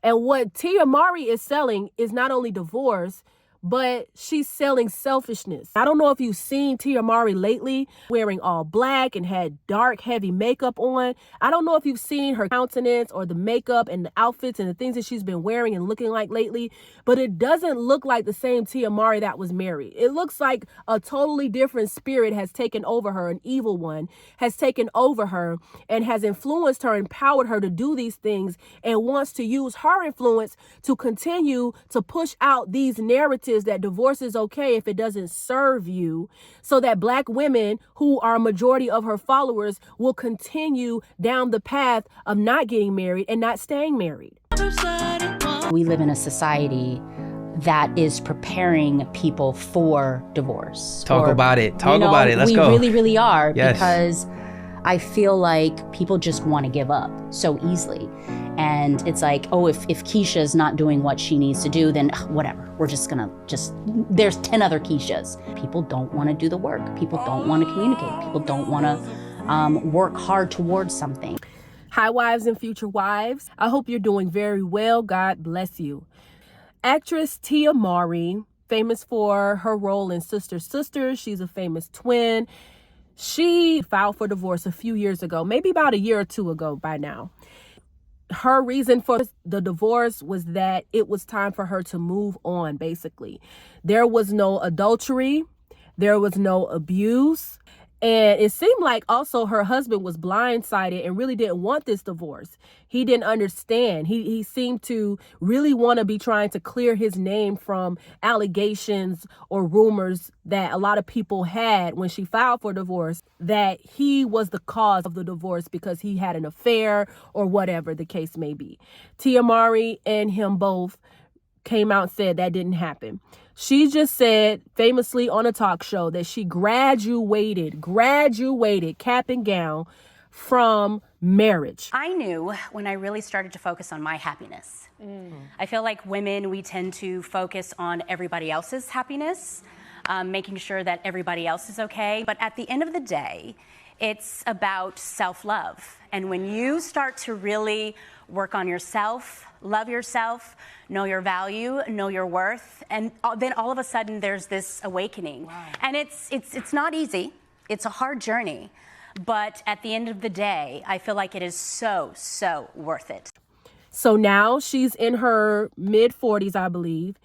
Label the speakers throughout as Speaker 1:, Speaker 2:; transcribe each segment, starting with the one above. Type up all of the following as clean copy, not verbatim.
Speaker 1: And what Tia Mowry is selling is not only divorce, but she's selling selfishness. I don't know if you've seen Tia Mowry lately wearing all black and had dark, heavy makeup on. I don't know if you've seen her countenance or the makeup and the outfits and the things that she's been wearing and looking like lately, but it doesn't look like the same Tia Mowry that was married. It looks like a totally different spirit has taken over her. An evil one has taken over her and has influenced her, empowered her to do these things, and wants to use her influence to continue to push out these narratives that divorce is okay if it doesn't serve you, so that Black women, who are a majority of her followers, will continue down the path of not getting married and not staying married.
Speaker 2: We live in a society that is preparing people for divorce.
Speaker 3: Talk about it. Let's go.
Speaker 2: We really, really are.
Speaker 3: Yes.
Speaker 2: Because I feel like people just want to give up so easily. And it's like, oh, if Keisha's not doing what she needs to do, then whatever. We're just there's 10 other Keishas. People don't want to do the work. People don't want to communicate. People don't want to work hard towards something.
Speaker 1: Hi, wives and future wives. I hope you're doing very well. God bless you. Actress Tia Mowry, famous for her role in Sister Sister. She's a famous twin. She filed for divorce a few years ago, maybe about a year or two ago by now. Her reason for the divorce was that it was time for her to move on, basically. There was no adultery. There was no abuse. And it seemed like also her husband was blindsided and really didn't want this divorce. He didn't understand. He seemed to really want to be trying to clear his name from allegations or rumors that a lot of people had when she filed for divorce, that he was the cause of the divorce because he had an affair or whatever the case may be. Tia Mowry and him both came out and said that didn't happen. She just said famously on a talk show that she graduated cap and gown from marriage.
Speaker 4: I knew when I really started to focus on my happiness. I feel like women, we tend to focus on everybody else's happiness, making sure that everybody else is okay. But at the end of the day, it's about self-love. And when you start to really work on yourself, love yourself, know your value, know your worth, and then all of a sudden there's this awakening. Wow. And it's not easy. It's a hard journey. But at the end of the day, I feel like it is so worth it.
Speaker 1: So now she's in her mid-40s, I believe.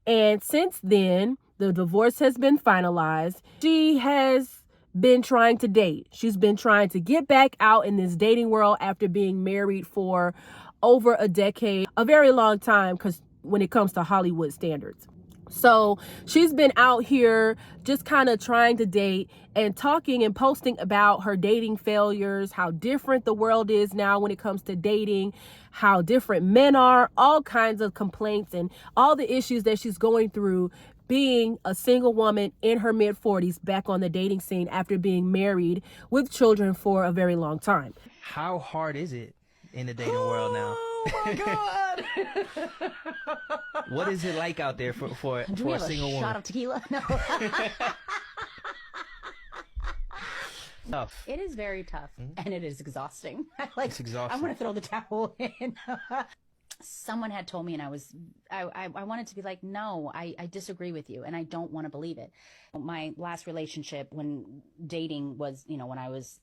Speaker 1: And since then, the divorce has been finalized. She has been trying to date. She's been trying to get back out in this dating world after being married for over a decade, a very long time, because when it comes to Hollywood standards. So she's been out here just kind of trying to date and talking and posting about her dating failures, how different the world is now when it comes to dating, how different men are, all kinds of complaints and all the issues that she's going through being a single woman in her mid-40s back on the dating scene after being married with children for a very long time.
Speaker 3: How hard is it in the dating world now?
Speaker 2: Oh my God!
Speaker 3: What is it like out there for a single woman?
Speaker 2: Shot of tequila? No.
Speaker 3: Tough.
Speaker 2: It is very tough, and it is exhausting.
Speaker 3: It's exhausting.
Speaker 2: I want to throw the towel in. Someone had told me, and I wanted to be like, no, I disagree with you, and I don't want to believe it. My last relationship, when dating was, when I was,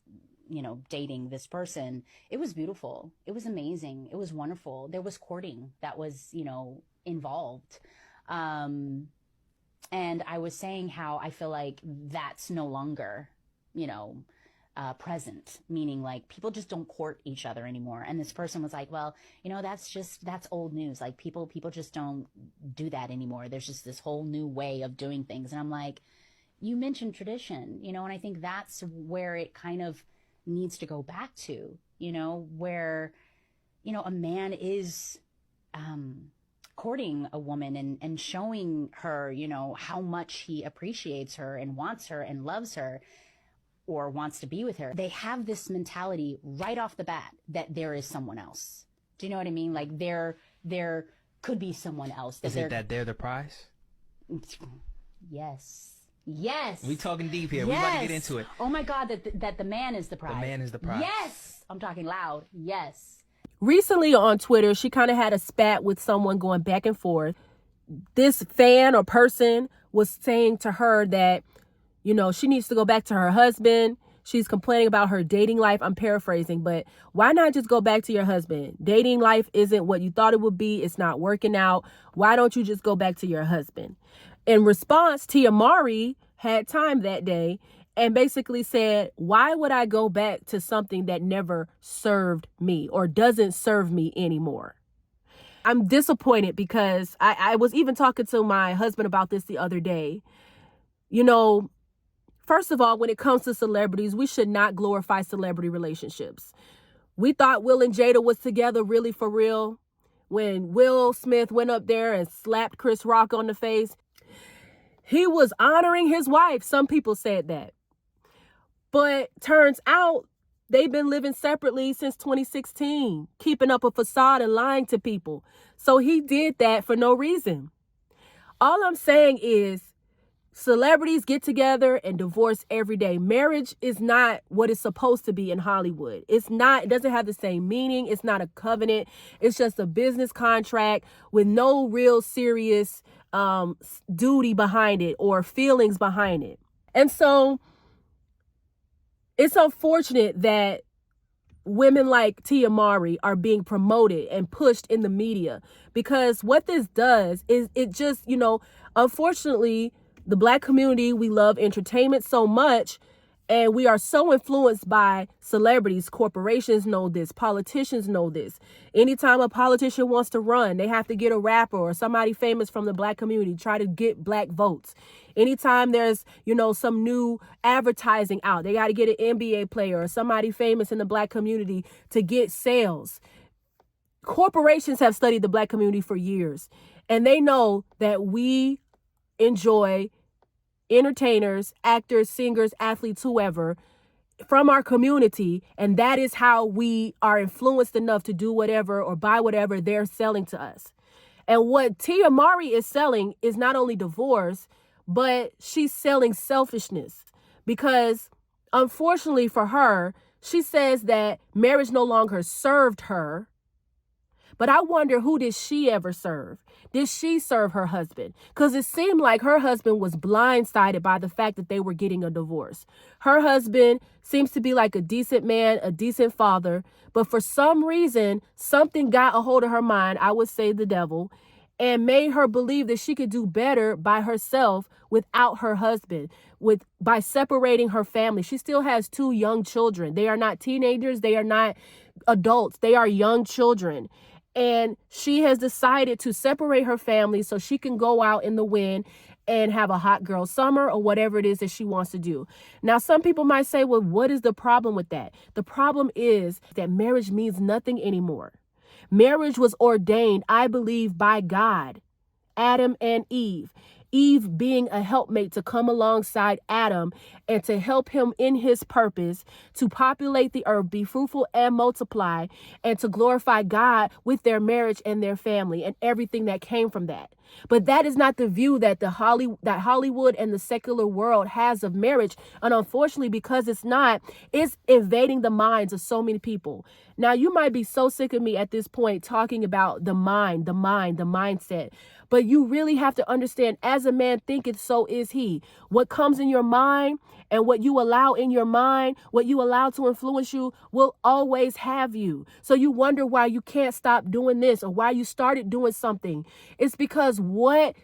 Speaker 2: dating this person, it was beautiful. It was amazing. It was wonderful. There was courting that was, involved. And I was saying how I feel like that's no longer, present, meaning like people just don't court each other anymore. And this person was like, well, that's old news. Like people just don't do that anymore. There's just this whole new way of doing things. And I'm like, you mentioned tradition, and I think that's where it kind of needs to go back to, where, a man is, courting a woman and showing her, how much he appreciates her and wants her and loves her, or wants to be with her. They have this mentality right off the bat that there is someone else. Do you know what I mean? Like there could be someone else.
Speaker 3: Is it that they're the prize?
Speaker 2: Yes. Yes.
Speaker 3: We talking deep here.
Speaker 2: Yes.
Speaker 3: We about to get into it.
Speaker 2: Oh my God, that the man is the prize.
Speaker 3: The man is the prize.
Speaker 2: Yes. I'm talking loud. Yes.
Speaker 1: recently on Twitter, she kind of had a spat with someone going back and forth. This fan or person was saying to her that, you know, she needs to go back to her husband. She's complaining about her dating life. I'm paraphrasing, but why not just go back to your husband? Dating life isn't what you thought it would be. It's not working out. Why don't you just go back to your husband? In response, Mowry had time that day and basically said, why would I go back to something that never served me or doesn't serve me anymore? I'm disappointed because I was even talking to my husband about this the other day. You know, first of all, when it comes to celebrities, we should not glorify celebrity relationships. We thought Will and Jada was together really for real. When Will Smith went up there and slapped Chris Rock on the face, he was honoring his wife. Some people said that. But turns out they've been living separately since 2016, keeping up a facade and lying to people. So he did that for no reason. All I'm saying is celebrities get together and divorce every day. Marriage is not what it's supposed to be in Hollywood. It's not, it doesn't have the same meaning. It's not a covenant. It's just a business contract with no real serious duty behind it or feelings behind it. And so it's unfortunate that women like Mowry are being promoted and pushed in the media, because what this does is it just, you know, unfortunately, the Black community, we love entertainment so much, and we are so influenced by celebrities. Corporations know this. Politicians know this. Anytime a politician wants to run, they have to get a rapper or somebody famous from the Black community, try to get Black votes. Anytime there's, you know, some new advertising out, they got to get an NBA player or somebody famous in the Black community to get sales. Corporations have studied the Black community for years, and they know that we enjoy entertainers, actors, singers, athletes, whoever from our community. And that is how we are influenced enough to do whatever or buy whatever they're selling to us. And what Mowry is selling is not only divorce, but she's selling selfishness, because unfortunately for her, she says that marriage no longer served her. But I wonder, who did she ever serve? Did she serve her husband? Because it seemed like her husband was blindsided by the fact that they were getting a divorce. Her husband seems to be like a decent man, a decent father. But for some reason, something got a hold of her mind, I would say the devil, and made her believe that she could do better by herself without her husband, by separating her family. She still has 2 young children. They are not teenagers. They are not adults. They are young children. And she has decided to separate her family so she can go out in the wind and have a hot girl summer or whatever it is that she wants to do. Now, some people might say, well, what is the problem with that? The problem is that marriage means nothing anymore. Marriage was ordained, I believe, by God, Adam and Eve. Eve being a helpmate to come alongside Adam and to help him in his purpose to populate the earth, be fruitful and multiply, and to glorify God with their marriage and their family and everything that came from that. But that is not the view that Hollywood and the secular world has of marriage. And unfortunately, because it's not, it's invading the minds of so many people. Now, you might be so sick of me at this point talking about the mindset. But you really have to understand, as a man thinketh, so is he. What comes in your mind and what you allow in your mind, what you allow to influence you, will always have you. So you wonder why you can't stop doing this or why you started doing something. It's because what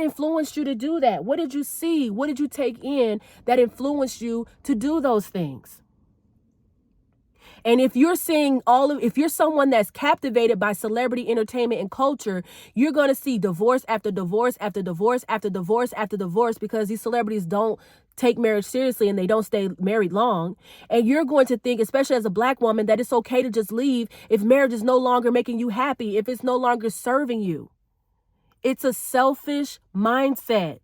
Speaker 1: influenced you to do that? What did you see? What did you take in that influenced you to do those things? And if you're seeing if you're someone that's captivated by celebrity entertainment and culture, you're going to see divorce after divorce after divorce after divorce after divorce, because these celebrities don't take marriage seriously and they don't stay married long. And you're going to think, especially as a Black woman, that it's okay to just leave if marriage is no longer making you happy, if it's no longer serving you. It's a selfish mindset.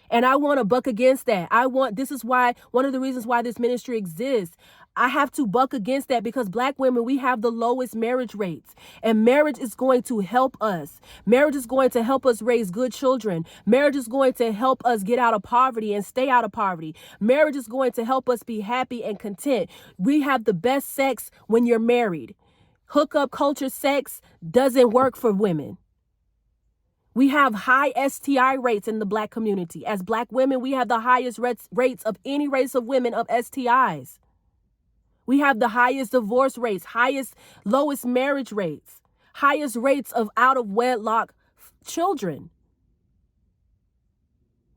Speaker 1: And I want to buck against that. This is why, one of the reasons why this ministry exists. I have to buck against that, because Black women, we have the lowest marriage rates, and marriage is going to help us. Marriage is going to help us raise good children. Marriage is going to help us get out of poverty and stay out of poverty. Marriage is going to help us be happy and content. We have the best sex when you're married. Hookup culture sex doesn't work for women. We have high STI rates in the Black community. As Black women, we have the highest rates of any race of women of STIs. We have the highest divorce rates, lowest marriage rates, highest rates of out of wedlock children,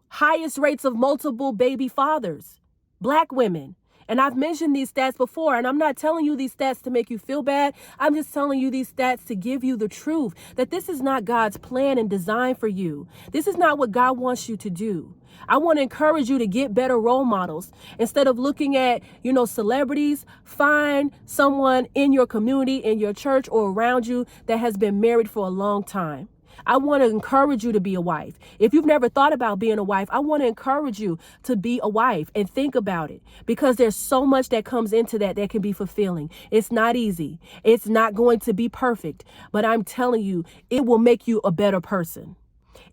Speaker 1: highest rates of multiple baby fathers, Black women. And I've mentioned these stats before, and I'm not telling you these stats to make you feel bad. I'm just telling you these stats to give you the truth that this is not God's plan and design for you. This is not what God wants you to do. I want to encourage you to get better role models. Instead of looking at, celebrities, find someone in your community, in your church, or around you that has been married for a long time. I want to encourage you to be a wife. If you've never thought about being a wife, I want to encourage you to be a wife and think about it, because there's so much that comes into that can be fulfilling. It's not easy. It's not going to be perfect, but I'm telling you, it will make you a better person.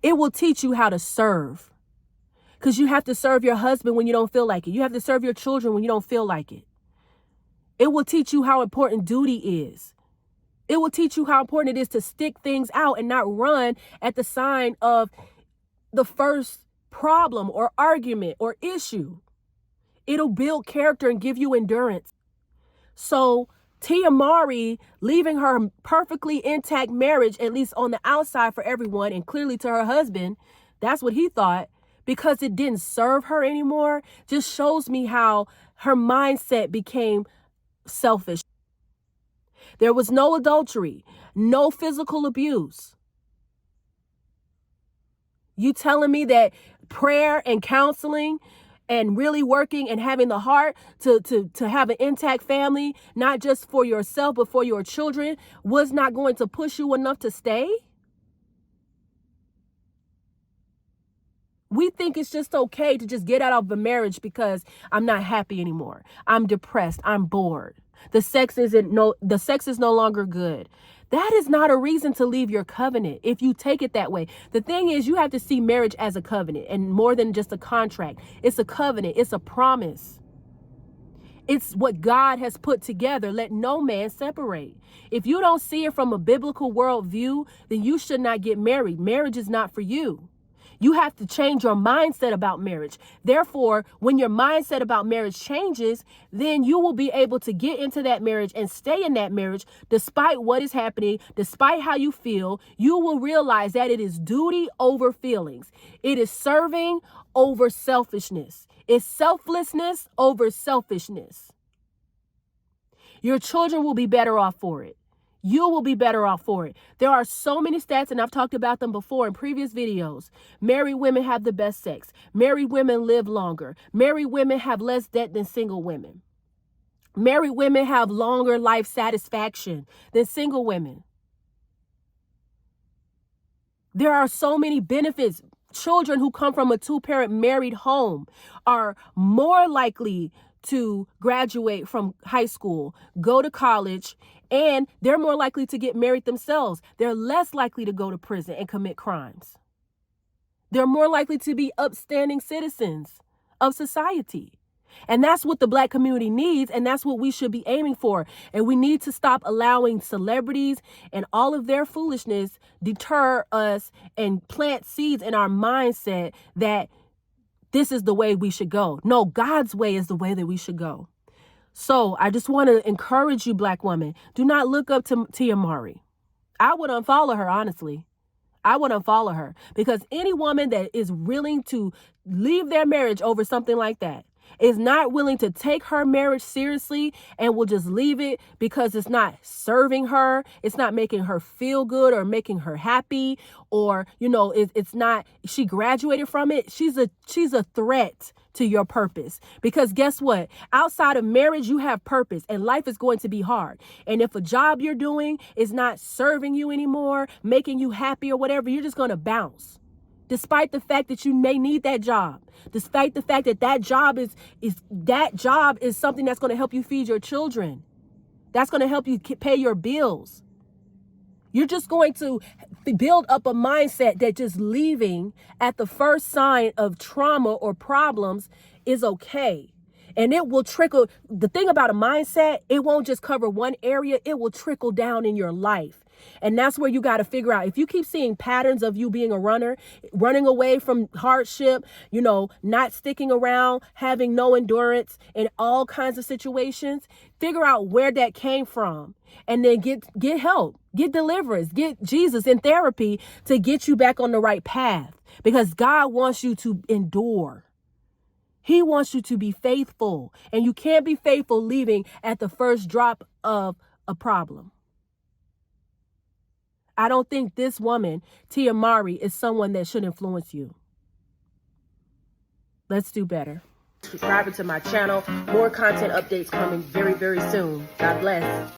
Speaker 1: It will teach you how to serve, because you have to serve your husband when you don't feel like it. You have to serve your children when you don't feel like it. It will teach you how important duty is. It will teach you how important it is to stick things out and not run at the sign of the first problem or argument or issue. It'll build character and give you endurance. So Tia Mowry leaving her perfectly intact marriage, at least on the outside for everyone, and clearly to her husband, that's what he thought, because it didn't serve her anymore, just shows me how her mindset became selfish. There was no adultery, no physical abuse. You telling me that prayer and counseling and really working and having the heart to have an intact family, not just for yourself, but for your children, was not going to push you enough to stay? We think it's just okay to just get out of a marriage because I'm not happy anymore. I'm depressed. I'm bored. The sex is no longer good. That is not a reason to leave your covenant if you take it that way. The thing is, you have to see marriage as a covenant and more than just a contract. It's a covenant. It's a promise. It's what God has put together. Let no man separate. If you don't see it from a biblical worldview, then you should not get married. Marriage is not for you. You have to change your mindset about marriage. Therefore, when your mindset about marriage changes, then you will be able to get into that marriage and stay in that marriage despite what is happening, despite how you feel. You will realize that it is duty over feelings. It is serving over selfishness. It's selflessness over selfishness. Your children will be better off for it. You will be better off for it. There are so many stats, and I've talked about them before in previous videos. Married women have the best sex. Married women live longer. Married women have less debt than single women. Married women have longer life satisfaction than single women. There are so many benefits. Children who come from a two-parent married home are more likely to graduate from high school, go to college, and they're more likely to get married themselves. They're less likely to go to prison and commit crimes. They're more likely to be upstanding citizens of society. And that's what the Black community needs, and that's what we should be aiming for. And we need to stop allowing celebrities and all of their foolishness deter us and plant seeds in our mindset that this is the way we should go. No, God's way is the way that we should go. So I just want to encourage you, Black women, do not look up to Tia Mowry. I would unfollow her, honestly. I would unfollow her, because any woman that is willing to leave their marriage over something like that is not willing to take her marriage seriously and will just leave it because it's not serving her. It's not making her feel good or making her happy, or, it's not, she graduated from it. She's a threat to your purpose, because guess what? Outside of marriage, you have purpose, and life is going to be hard. And if a job you're doing is not serving you anymore, making you happy or whatever, you're just going to bounce. Despite the fact that you may need that job, despite the fact that that job is something that's going to help you feed your children, that's going to help you pay your bills. You're just going to build up a mindset that just leaving at the first sign of trauma or problems is okay. And it will trickle. The thing about a mindset, it won't just cover one area. It will trickle down in your life. And that's where you got to figure out, if you keep seeing patterns of you being a runner, running away from hardship, not sticking around, having no endurance in all kinds of situations, figure out where that came from, and then get help, get deliverance, get Jesus in therapy to get you back on the right path, because God wants you to endure. He wants you to be faithful, and you can't be faithful leaving at the first drop of a problem. I don't think this woman, Tia Mowry, is someone that should influence you. Let's do better. Subscribe to my channel. More content updates coming very, very soon. God bless.